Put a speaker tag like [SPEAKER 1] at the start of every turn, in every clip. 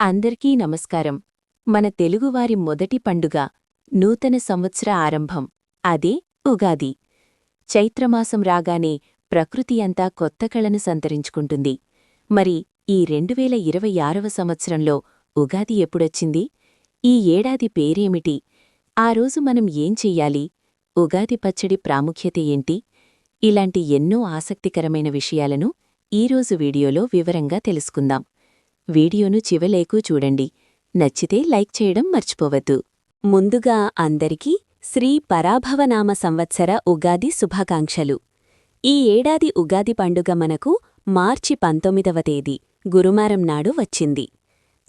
[SPEAKER 1] అందరికీ నమస్కారం. మన తెలుగువారి మొదటి పండుగ నూతన సంవత్సర ఆరంభం అదే ఉగాది. చైత్రమాసం రాగానే ప్రకృతి అంతా కొత్త కళను సంతరించుకుంటుంది. మరి ఈ 2026వ సంవత్సరంలో ఉగాది ఎప్పుడొచ్చింది? ఈ ఏడాది పేరేమిటి? ఆ రోజు మనం ఏం చెయ్యాలి? ఉగాది పచ్చడి ప్రాముఖ్యత ఏంటి? ఇలాంటి ఎన్నో ఆసక్తికరమైన విషయాలను ఈరోజు వీడియోలో వివరంగా తెలుసుకుందాం. వీడియోను చివలేకు చూడండి. నచ్చితే లైక్ చేయడం మర్చిపోవద్దు. ముందుగా అందరికీ శ్రీ పరాభవనామ సంవత్సర ఉగాది శుభాకాంక్షలు. ఈ ఏడాది ఉగాది పండుగ మనకు మార్చి 19వ తేదీ గురువారం నాడు వచ్చింది.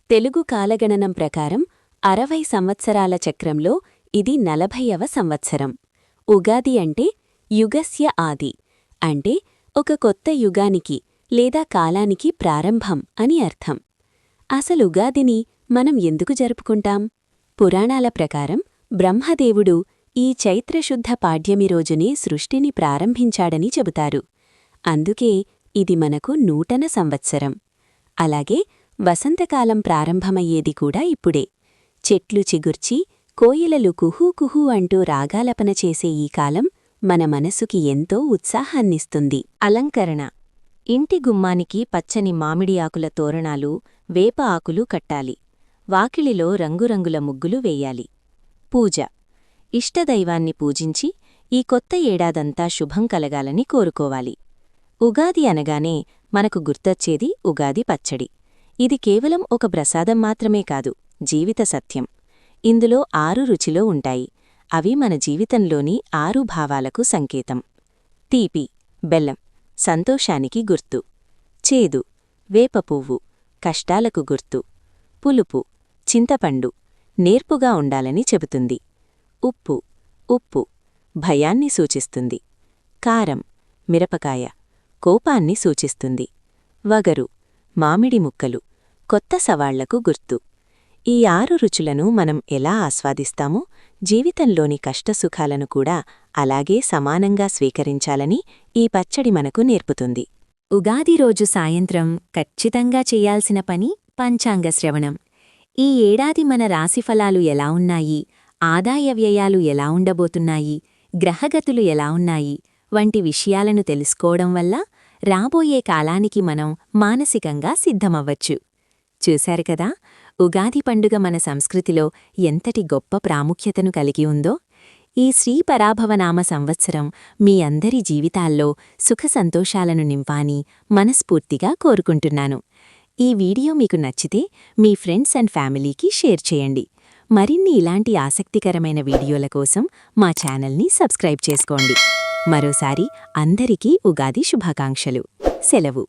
[SPEAKER 1] తెలుగు కాలగణనం ప్రకారం 60 సంవత్సరాల చక్రంలో ఇది 40వ సంవత్సరం. ఉగాది అంటే యుగస్య ఆది, అంటే ఒక కొత్త యుగానికి లేదా కాలానికి ప్రారంభం అని అర్థం. అసలు ఉగాదిని మనం ఎందుకు జరుపుకుంటాం? పురాణాల ప్రకారం బ్రహ్మదేవుడు ఈ చైత్రశుద్ధ పాడ్యమి రోజునే సృష్టిని ప్రారంభించాడని చెబుతారు. అందుకే ఇది మనకు నూతన సంవత్సరం. అలాగే వసంతకాలం ప్రారంభమయ్యేది కూడా ఇప్పుడే. చెట్లు చిగుర్చి కోయిలలు కుహూ కుహూ అంటూ రాగాలపన చేసే ఈ కాలం మన మనసుకి ఎంతో ఉత్సాహాన్నిస్తుంది. అలంకరణ: ఇంటి గుమ్మానికి పచ్చని మామిడి ఆకుల తోరణాలు, వేప ఆకులు కట్టాలి. వాకిలిలో రంగురంగుల ముగ్గులు వేయాలి. పూజ: ఇష్టదైవాన్ని పూజించి ఈ కొత్త ఏడాదంతా శుభం కలగాలని కోరుకోవాలి. ఉగాది అనగానే మనకు గుర్తొచ్చేది ఉగాది పచ్చడి. ఇది కేవలం ఒక ప్రసాదం మాత్రమే కాదు, జీవిత సత్యం. ఇందులో 6 రుచిలో ఉంటాయి. అవి మన జీవితంలోని 6 భావాలకు సంకేతం. తీపి: బెల్లం, సంతోషానికి గుర్తు. చేదు: వేప పువ్వు, కష్టాలకు గుర్తు. పులుపు: చింతపండు, నేర్పుగా ఉండాలని చెబుతుంది. ఉప్పు: భయాన్ని సూచిస్తుంది. కారం: మిరపకాయ, కోపాన్ని సూచిస్తుంది. వగరు: మామిడి ముక్కలు, కొత్త సవాళ్లకు గుర్తు. ఈ 6 రుచులను మనం ఎలా ఆస్వాదిస్తామో, జీవితంలోని కష్టసుఖాలను కూడా అలాగే సమానంగా స్వీకరించాలని ఈ పచ్చడి మనకు నేర్పుతుంది. ఉగాది రోజు సాయంత్రం ఖచ్చితంగా చెయ్యాల్సిన పని పంచాంగ శ్రవణం. ఈ ఏడాది మన రాశిఫలాలు ఎలా ఉన్నాయి, ఆదాయ వ్యయాలు ఎలా ఉండబోతున్నాయి, గ్రహగతులు ఎలా ఉన్నాయి వంటి విషయాలను తెలుసుకోవడం వల్ల రాబోయే కాలానికి మనం మానసికంగా సిద్ధమవ్వచ్చు. చూశారు కదా, ఉగాది పండుగ మన సంస్కృతిలో ఎంతటి గొప్ప ప్రాముఖ్యతను కలిగి ఉందో. ఈ శ్రీ పరాభవనామ సంవత్సరం మీ అందరి జీవితాల్లో సుఖ సంతోషాలను నింపాని మనస్ఫూర్తిగా కోరుకుంటున్నాను. ఈ వీడియో మీకు నచ్చితే మీ ఫ్రెండ్స్ అండ్ ఫ్యామిలీకి షేర్ చేయండి. మరిన్ని ఇలాంటి ఆసక్తికరమైన వీడియోల కోసం మా ఛానల్ని సబ్స్క్రైబ్ చేసుకోండి. మరోసారి అందరికీ ఉగాది శుభాకాంక్షలు. సెలవు.